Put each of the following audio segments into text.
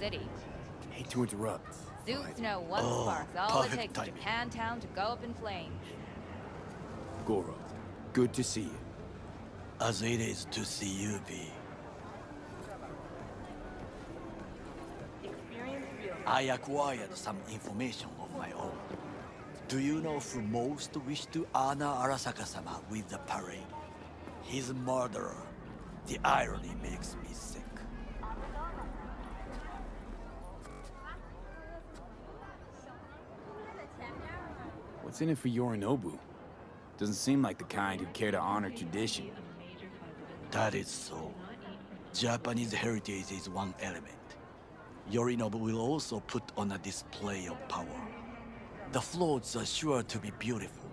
city. Hate to interrupt. Suits know one spark's all it takes for Japantown to go up in flames. Goro, good to see you. As it is to see you, V. I acquired some information of my own. Do you know who most wished to honor Arasaka-sama with the parade? His murderer. The irony makes me sick. What's in it for Yorinobu? Doesn't seem like the kind who'd care to honor tradition. That is so. Japanese heritage is one element. Yorinobu will also put on a display of power. The floats are sure to be beautiful,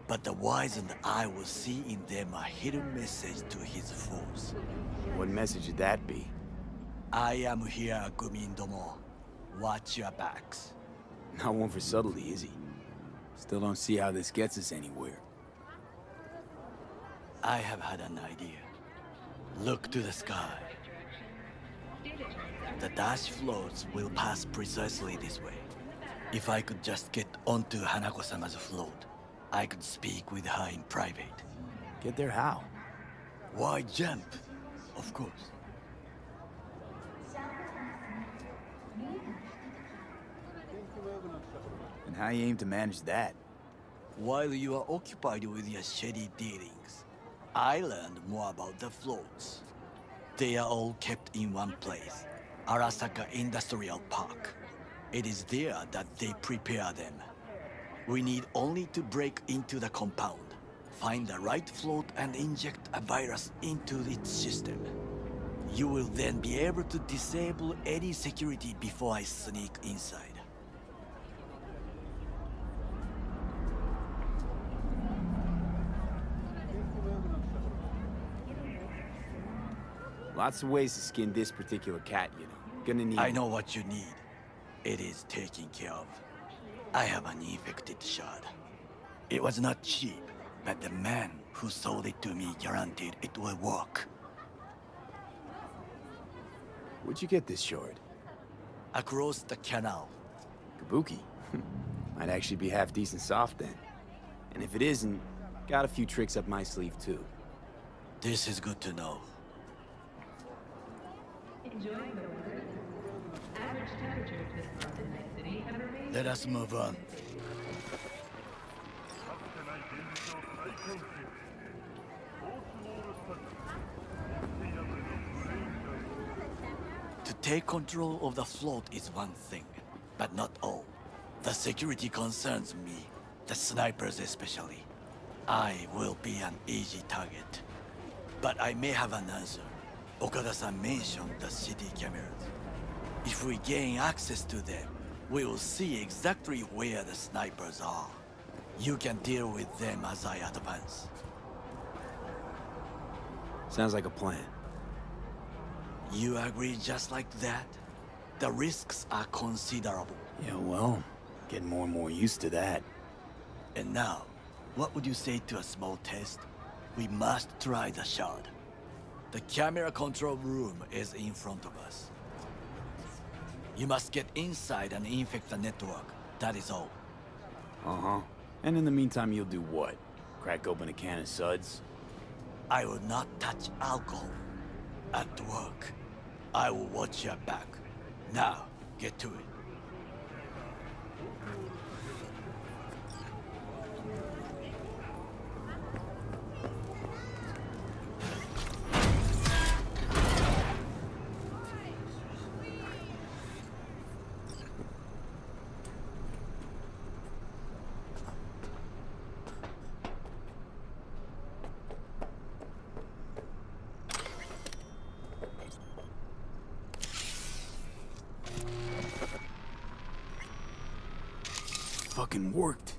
but the wizened eye will see in them a hidden message to his foes. What message would that be? I am here, Gumindomo. Watch your backs. Not one for subtlety, is he? Still don't see how this gets us anywhere. I have had an idea. Look to the sky. The dash floats will pass precisely this way. If I could just get onto Hanako-sama's float, I could speak with her in private. Get there how? Why jump? Of course. And how you aim to manage that? While you are occupied with your shady dealings, I learned more about the floats. They are all kept in one place, Arasaka Industrial Park. It is there that they prepare them. We need only to break into the compound, find the right float and inject a virus into its system. You will then be able to disable any security before I sneak inside. Lots of ways to skin this particular cat, you know. Gonna need... I know what you need. It is taken care of. I have an infected shard. It was not cheap, but the man who sold it to me guaranteed it will work. Where'd you get this shard? Across the canal. Kabuki. Might actually be half decent soft then. And if it isn't, got a few tricks up my sleeve too. This is good to know. Enjoying the weather? Average temperatures this month in my city have remained... Let us move on. To take control of the float is one thing, but not all. The security concerns me, the snipers especially. I will be an easy target. But I may have an answer. Okada-san mentioned the city cameras. If we gain access to them, we will see exactly where the snipers are. You can deal with them as I advance. Sounds like a plan. You agree just like that? The risks are considerable. Yeah, well, getting more and more used to that. And now, what would you say to a small test? We must try the shard. The camera control room is in front of us. You must get inside and infect the network. That is all. Uh-huh. And in the meantime, you'll do what? Crack open a can of suds? I will not touch alcohol. At work, I will watch your back. Now, get to it. Fucking worked.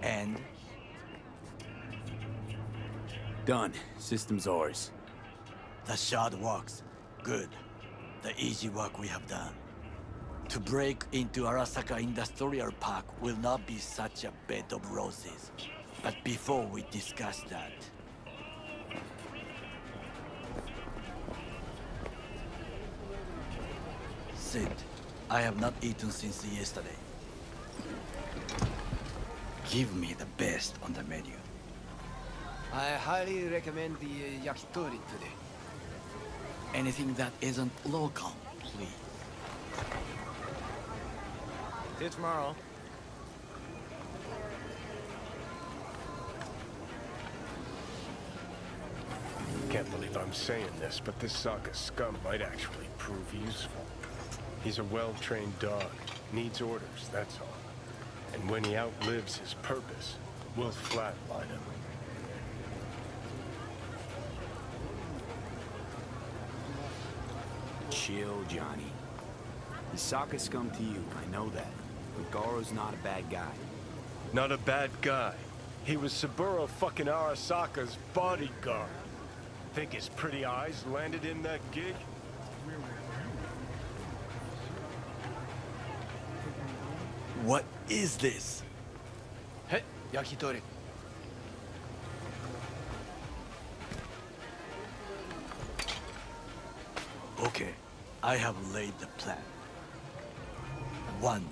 And? Done. System's ours. The shard works. Good. The easy work we have done. To break into Arasaka Industrial Park will not be such a bed of roses. But before we discuss that... Sid, I have not eaten since yesterday. Give me the best on the menu. I highly recommend the yakitori today. Anything that isn't local, please. See you tomorrow. Can't believe I'm saying this, but this Saka scum might actually prove useful. He's a well-trained dog. Needs orders, that's all. And when he outlives his purpose, we'll flatline him. Chill, Johnny. The Saka scum to you, I know that. But Garo's not a bad guy. Not a bad guy. He was Saburo fucking Arasaka's bodyguard. Think his pretty eyes landed him that gig? What is this? Hey, yakitori. Okay, I have laid the plan. 1.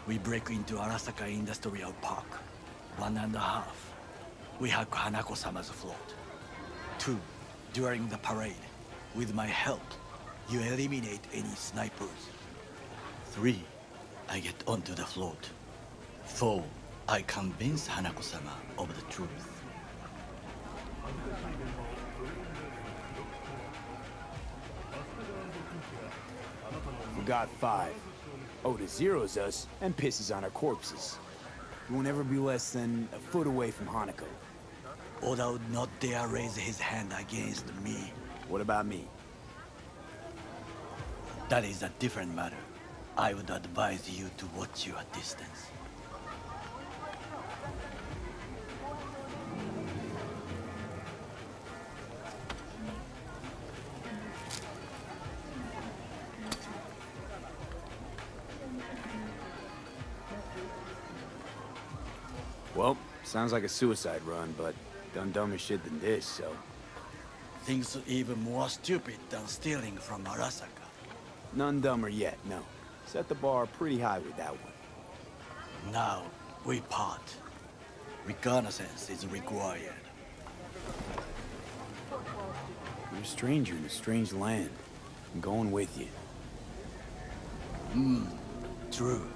We break into Arasaka Industrial Park. 1.5. We hack Hanako-sama's float. 2. During the parade, with my help, you eliminate any snipers. 3. I get onto the float. 4. I convince Hanako-sama of the truth. Forgot 5. Oda zeros us and pisses on our corpses. We won't ever be less than a foot away from Hanako. Oda would not dare raise his hand against me. What about me? That is a different matter. I would advise you to watch your distance. Well, sounds like a suicide run, but done dumber shit than this, so... Things even more stupid than stealing from Arasaka. None dumber yet, no. Set the bar pretty high with that one. Now, we part. Reconnaissance is required. You're a stranger in a strange land. I'm going with you. True.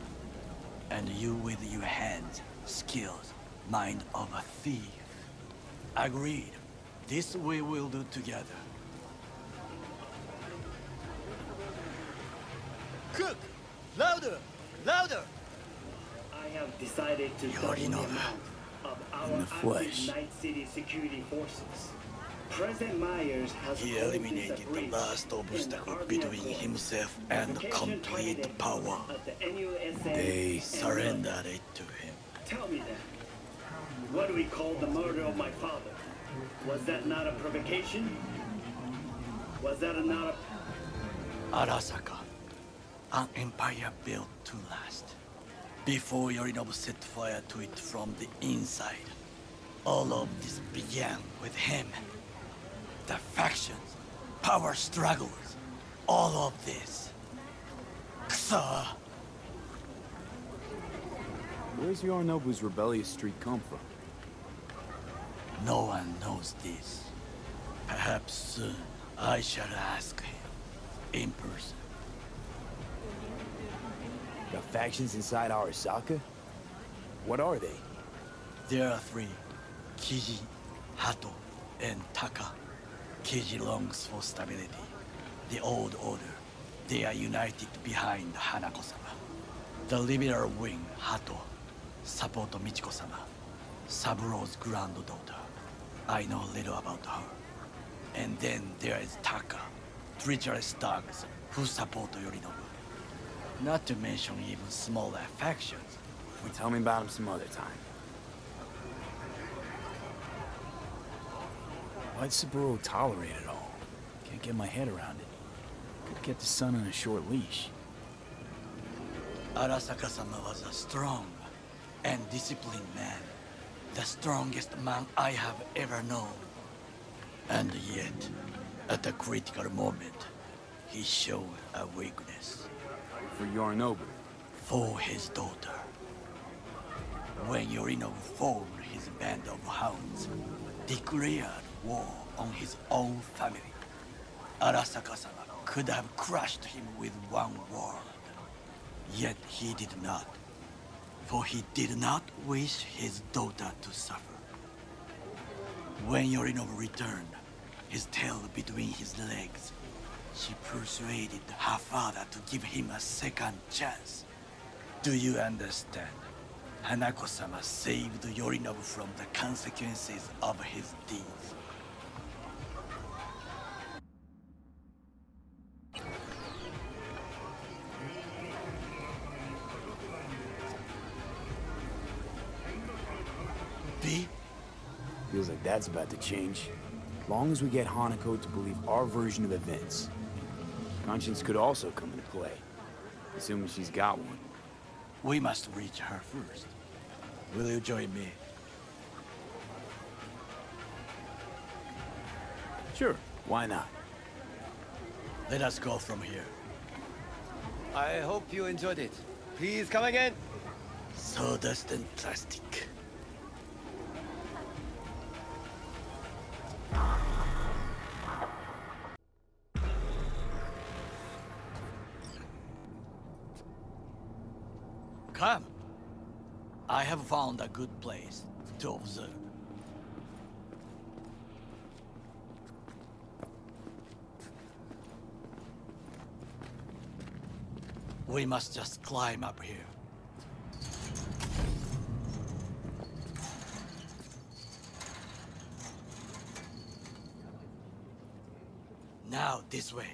And you with your hands, skills, mind of a thief. Agreed. This we will do together. Cook! Louder! Louder! I have decided to You double already the know amount that. of In our the flesh. active Night City security forces. President Myers has He closed eliminated a the breach last in obstacle the between AriGato himself and Provocation complete targeted power. at the NUSA They and Surrendered it to him. Tell me then, what do we call the murder of my father? Was that not a provocation? Was that not a... Arasaka, an empire built to last. Before Yorinobu set fire to it from the inside. All of this began with him. The factions, power struggles, all of this. Ksa! Where's Yorinobu's rebellious streak come from? No one knows this. Perhaps soon I shall ask him in person. Got factions inside Arasaka? What are they? There are 3. Kiji, Hato, and Taka. Kiji longs for stability. The old order. They are united behind Hanako-sama. The liberal wing, Hato, support Michiko-sama, Saburo's granddaughter. I know little about her. And then there is Taka, treacherous dogs who support Yorinobu. Not to mention even smaller factions. Well, tell me about him some other time. Why'd Saburo tolerate it all? Can't get my head around it. Could get the son on a short leash. Arasaka-sama was a strong and disciplined man. The strongest man I have ever known. And yet, at a critical moment, he showed a weakness. For Yorinobu. For his daughter. When Yorinobu formed his band of hounds, declared war on his own family, Arasaka-sama could have crushed him with one word. Yet he did not, for he did not wish his daughter to suffer. When Yorinobu returned, his tail between his legs, she persuaded her father to give him a second chance. Do you understand? Hanako-sama saved Yorinobu from the consequences of his deeds. V? Feels like that's about to change. Long as we get Hanako to believe our version of events. Conscience could also come into play, assuming she's got one. We must reach her first. Will you join me? Sure, why not? Let us go from here. I hope you enjoyed it. Please come again. Sawdust and plastic. Come. I have found a good place to observe. We must just climb up here. Now, this way.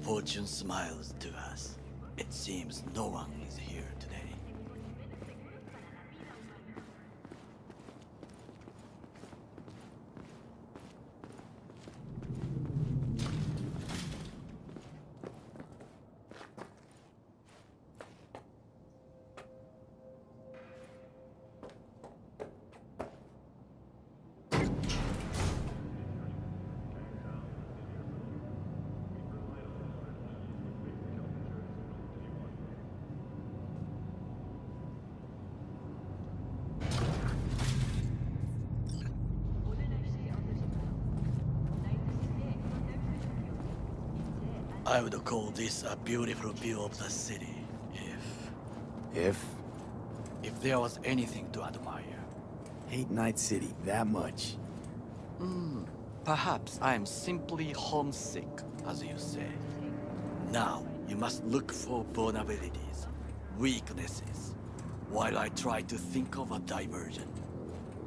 Fortune smiles to us. It seems no one is here today. I would call this a beautiful view of the city, if there was anything to admire. Hate Night City that much. Perhaps I am simply homesick, as you say. Now, you must look for vulnerabilities, weaknesses, while I try to think of a diversion.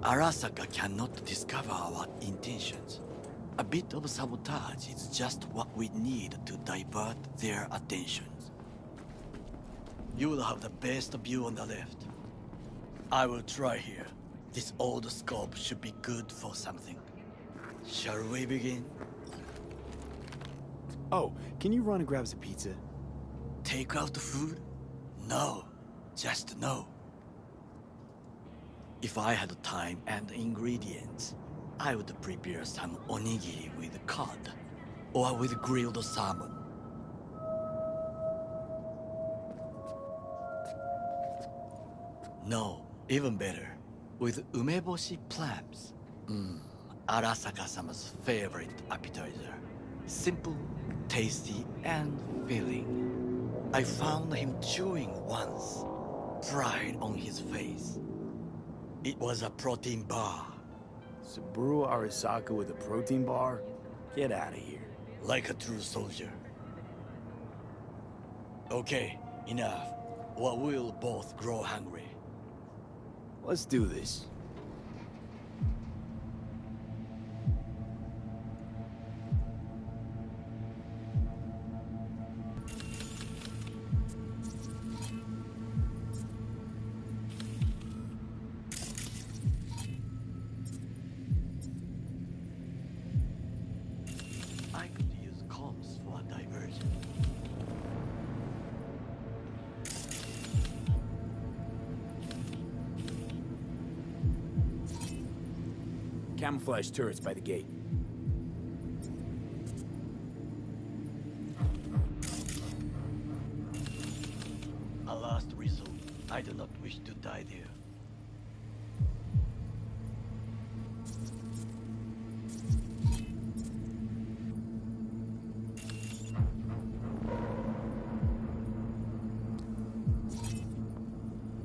Arasaka cannot discover our intentions. A bit of sabotage is just what we need to divert their attentions. You will have the best view on the left. I will try here. This old scope should be good for something. Shall we begin? Oh, can you run and grab us a pizza? Take out the food? No, just no. If I had time and ingredients, I would prepare some onigiri with cod, or with grilled salmon. No, even better, with umeboshi clams. Arasaka-sama's favorite appetizer. Simple, tasty, and filling. I found him chewing once, pride on his face. It was a protein bar. Saburo Arasaka with a protein bar? Get out of here. Like a true soldier. Okay, enough. Or we'll both grow hungry. Let's do this. Camouflage turrets by the gate. A last resort. I do not wish to die there.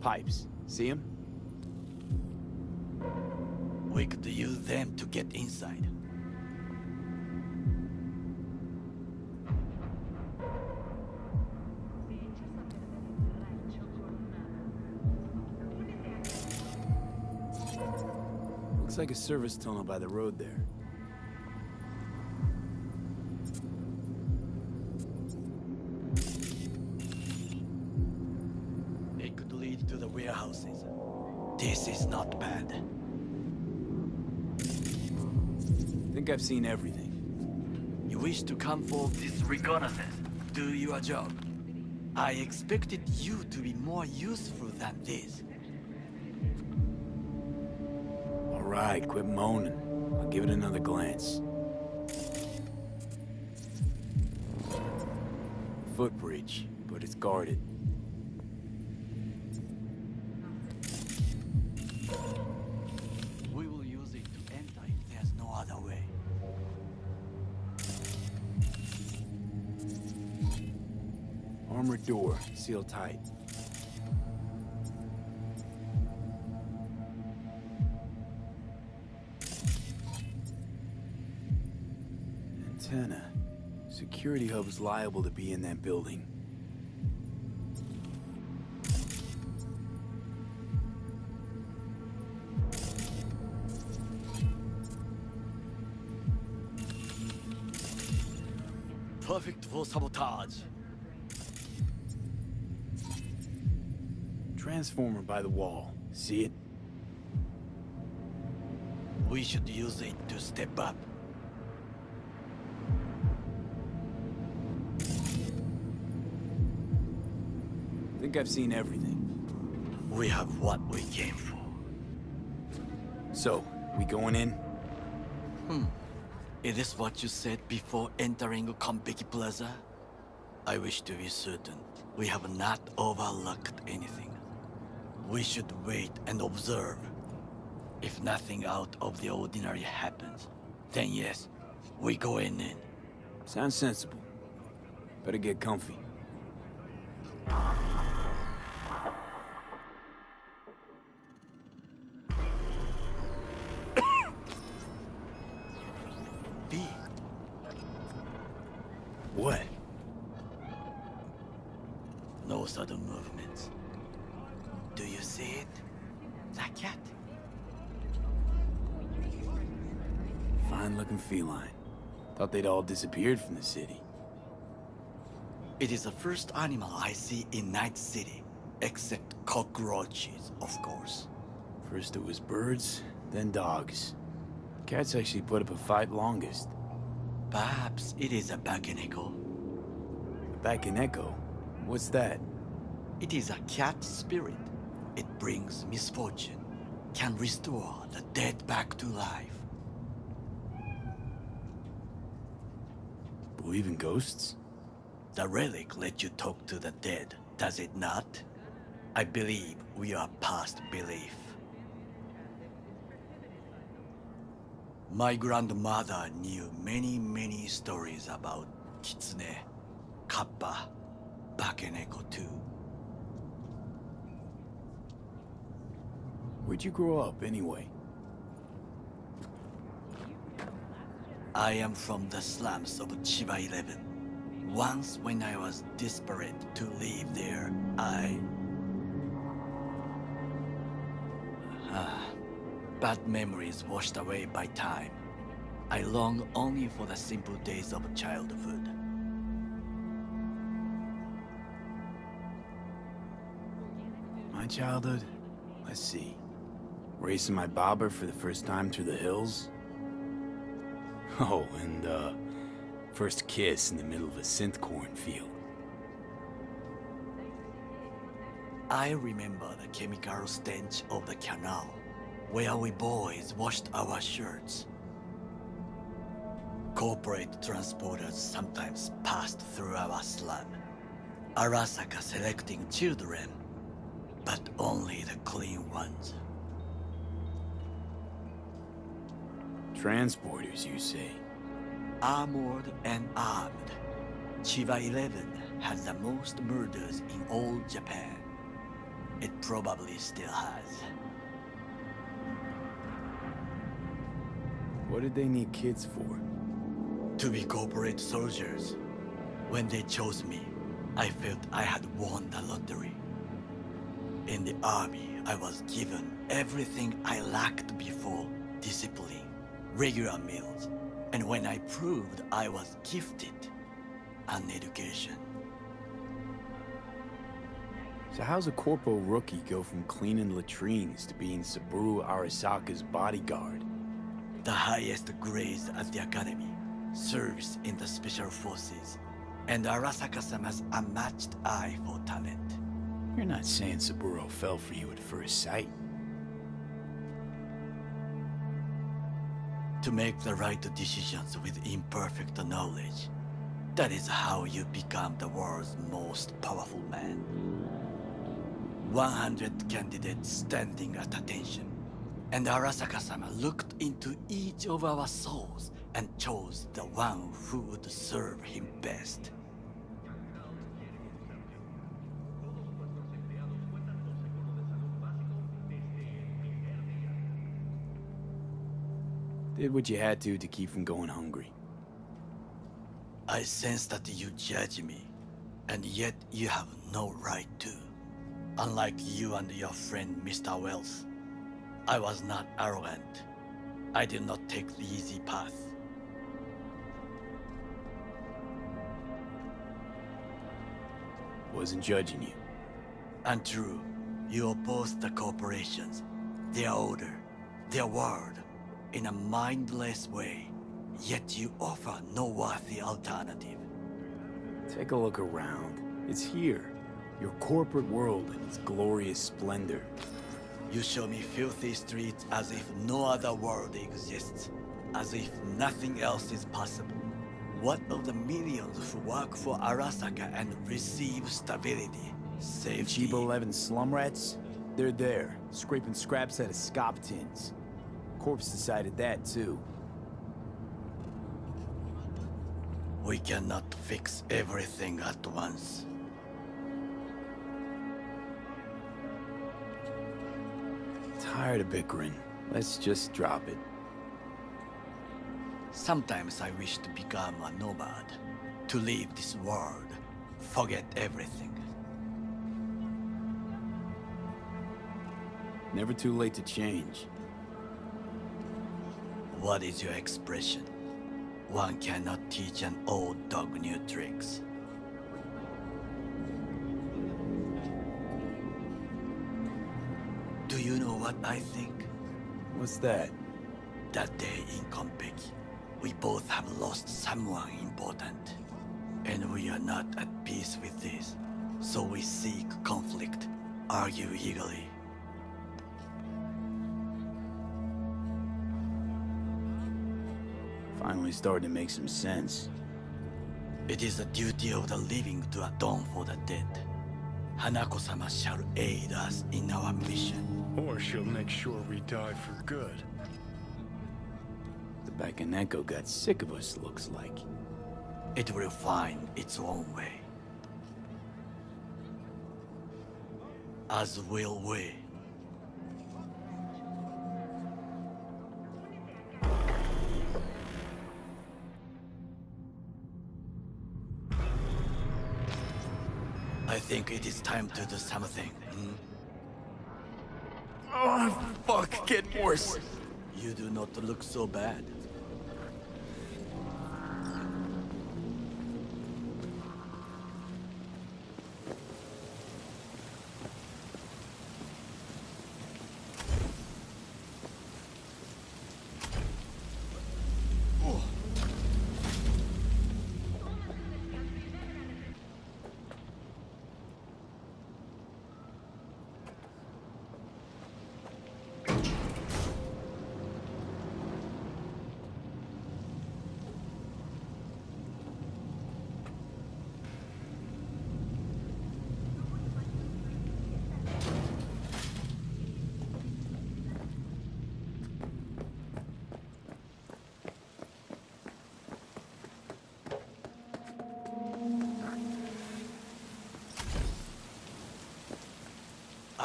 Pipes. See them? We could use them to get inside. Looks like a service tunnel by the road there. It could lead to the warehouses. This is not bad. Think I've seen everything. You wish to come for this reconnaissance? Do your job. I expected you to be more useful than this. All right, quit moaning. I'll give it another glance. Footbridge, but it's guarded. We will use it to enter if there's no other way. Armored door, sealed tight. Antenna. Security hub is liable to be in that building. Perfect for sabotage. Transformer by the wall. See it? We should use it to step up. Think I've seen everything. We have what we came for. So, we going in? Is this what you said before entering Konpeki Plaza? I wish to be certain we have not overlooked anything. We should wait and observe. If nothing out of the ordinary happens, then yes, we go in. Sounds sensible. Better get comfy. B. What? No sudden movements. Do you see it? The cat? Fine-looking feline. Thought they'd all disappeared from the city. It is the first animal I see in Night City, except cockroaches, of course. First it was birds, then dogs. Cats actually put up a fight longest. Perhaps it is a Bakeneko. Back in Echo? What's that? It is a cat spirit. It brings misfortune, can restore the dead back to life. Believe in ghosts? The relic let you talk to the dead, does it not? I believe we are past belief. My grandmother knew many stories about Kitsune, Kappa, Bakeneko too. Where'd you grow up, anyway? I am from the slums of Chiba 11. Once when I was desperate to leave there, bad memories washed away by time. I long only for the simple days of childhood. My childhood? Let's see. Racing my bobber for the first time through the hills? Oh, and, first kiss in the middle of a synth cornfield. I remember the chemical stench of the canal. where we boys washed our shirts. Corporate transporters sometimes passed through our slum. Arasaka selecting children, but only the clean ones. Transporters, you say? Armored and armed. Chiba 11 has the most murders in all Japan. It probably still has. What did they need kids for? To be corporate soldiers. When they chose me, I felt I had won the lottery. In the army, I was given everything I lacked before: discipline, regular meals, and when I proved I was gifted, an education. So how's a corpo rookie go from cleaning latrines to being Saburo Arasaka's bodyguard? The highest grades at the academy, service in the special forces, and Arasaka-sama's unmatched eye for talent. You're not saying Saburo fell for you at first sight. To make the right decisions with imperfect knowledge, that is how you become the world's most powerful man. 100 candidates standing at attention, and Arasaka-sama looked into each of our souls and chose the one who would serve him best. Did what you had to keep from going hungry. I sense that you judge me, and yet you have no right to. Unlike you and your friend Mr. Wells, I was not arrogant. I did not take the easy path. Wasn't judging you. And true, you oppose the corporations, their order, their word, in a mindless way, yet you offer no worthy alternative. Take a look around. It's here. Your corporate world in its glorious splendor. You show me filthy streets as if no other world exists, as if nothing else is possible. What of the millions who work for Arasaka and receive stability, safety? Chiba 11 slum rats? They're there, scraping scraps out of scop tins. Corpse decided that too. We cannot fix everything at once. Tired of bickering. Let's just drop it. Sometimes I wish to become a nomad, to leave this world, forget everything. Never too late to change. What is your expression? One cannot teach an old dog new tricks. Do you know what I think? What's that? That day in Konpeki, we both have lost someone important. And we are not at peace with this. So we seek conflict, argue eagerly. Finally starting to make some sense. It is the duty of the living to atone for the dead. Hanako-sama shall aid us in our mission. Or she'll make sure we die for good. The Bakaneko got sick of us, looks like. It will find its own way. As will we. I think it is time to do something. Oh, fuck, getting worse. You do not look so bad.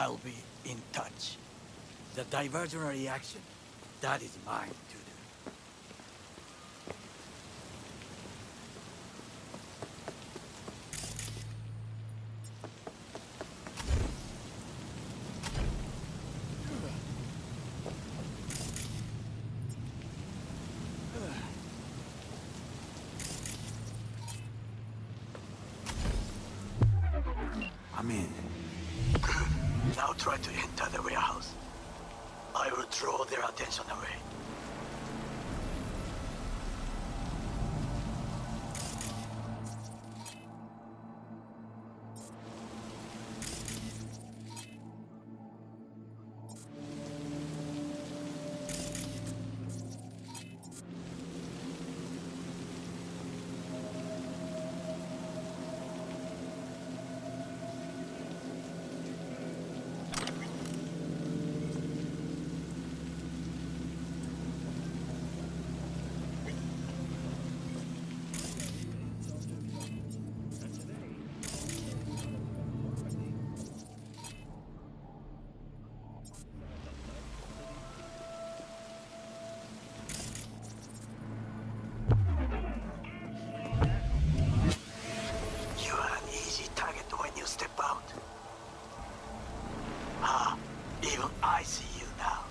I'll be in touch. The diversionary action, that is mine to do. I'm in. Now try to enter the warehouse. I will draw their attention away. You are an easy target when you step out. Ah, even I see you now.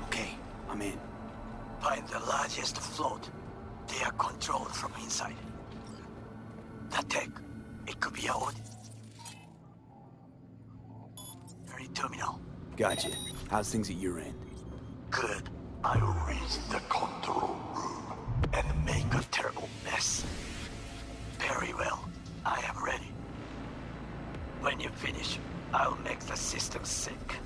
Okay, I'm in. Find the largest float. They are controlled from inside. The tech, it could be a audit. Terminal. Gotcha. How's things at your end? Good. I will reach the control room and make a terrible mess. Very well. I am ready. When you finish, I'll make the system sick.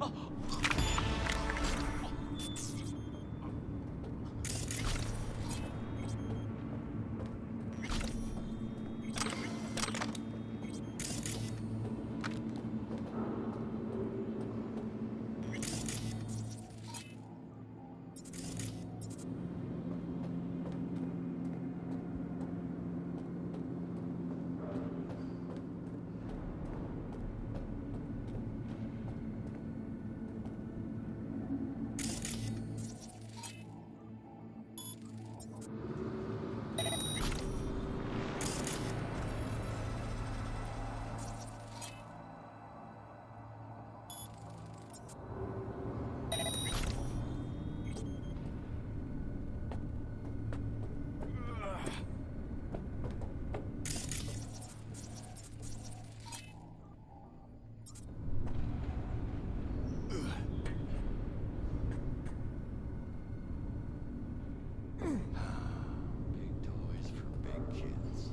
Big toys for big kids.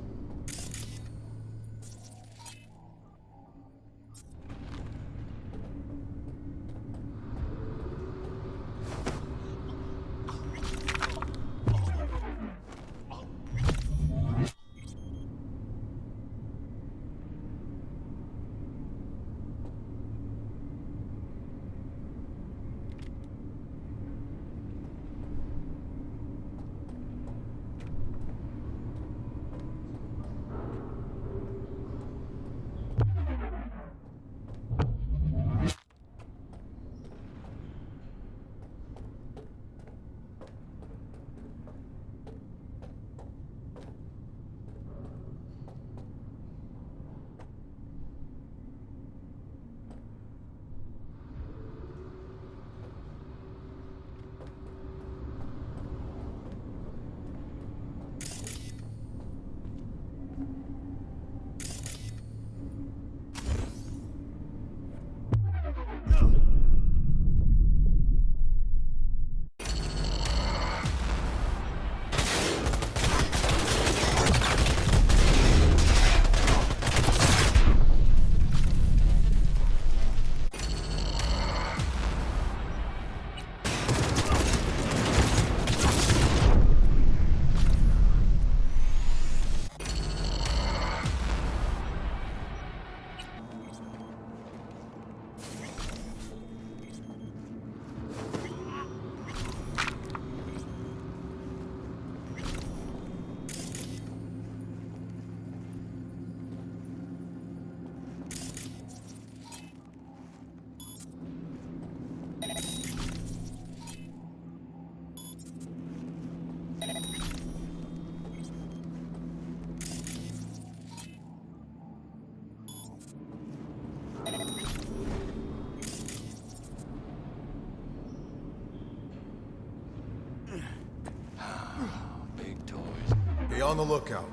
Big toys. Be on the lookout.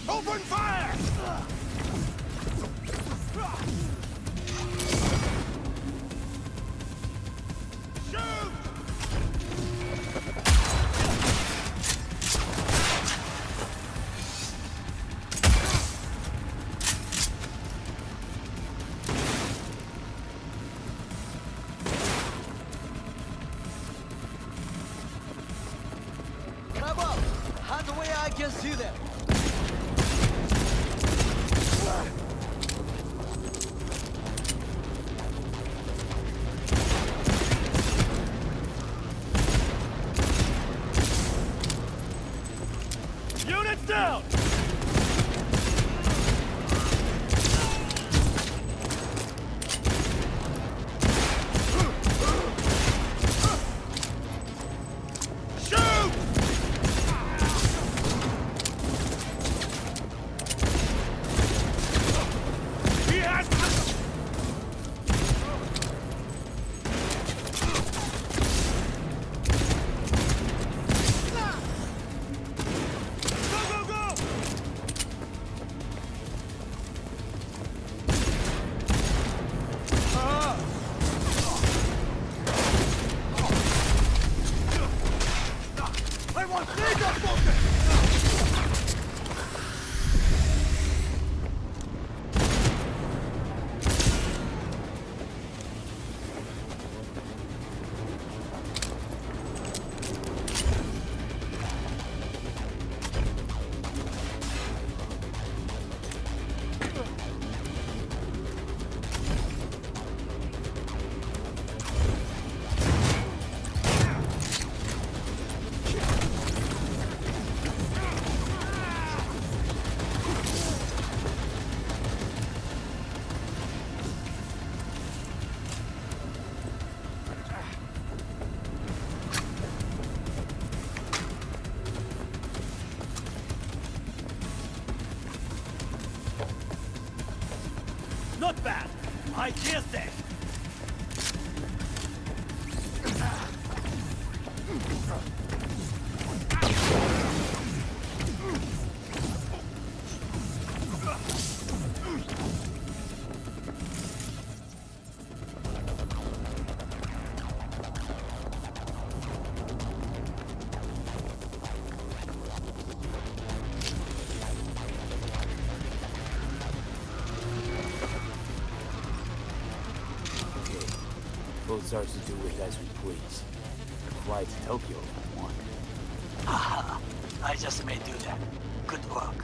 Open fire! Shoot! Come on! Hand away, I can see them! Units down! Shoot! He has the... Go, go, go! I want laser focus! Váyase! Both ours to do with as we please. Fly to Tokyo if we want. Haha, I just may do that. Good work.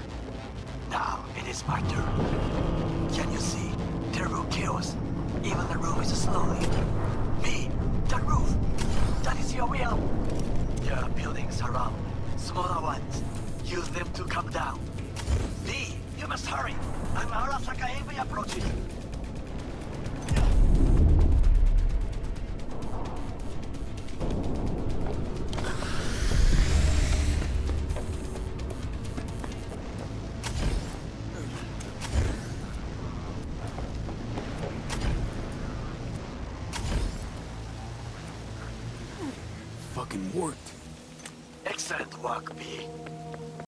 Now it is my turn. Can you see? Terrible chaos. Even the roof is slowly. B, the roof. That is your will. There are buildings around. Smaller ones. Use them to come down. B, you must hurry. I'm Arasaka AV approaching. Fucking worked. Excellent work, B.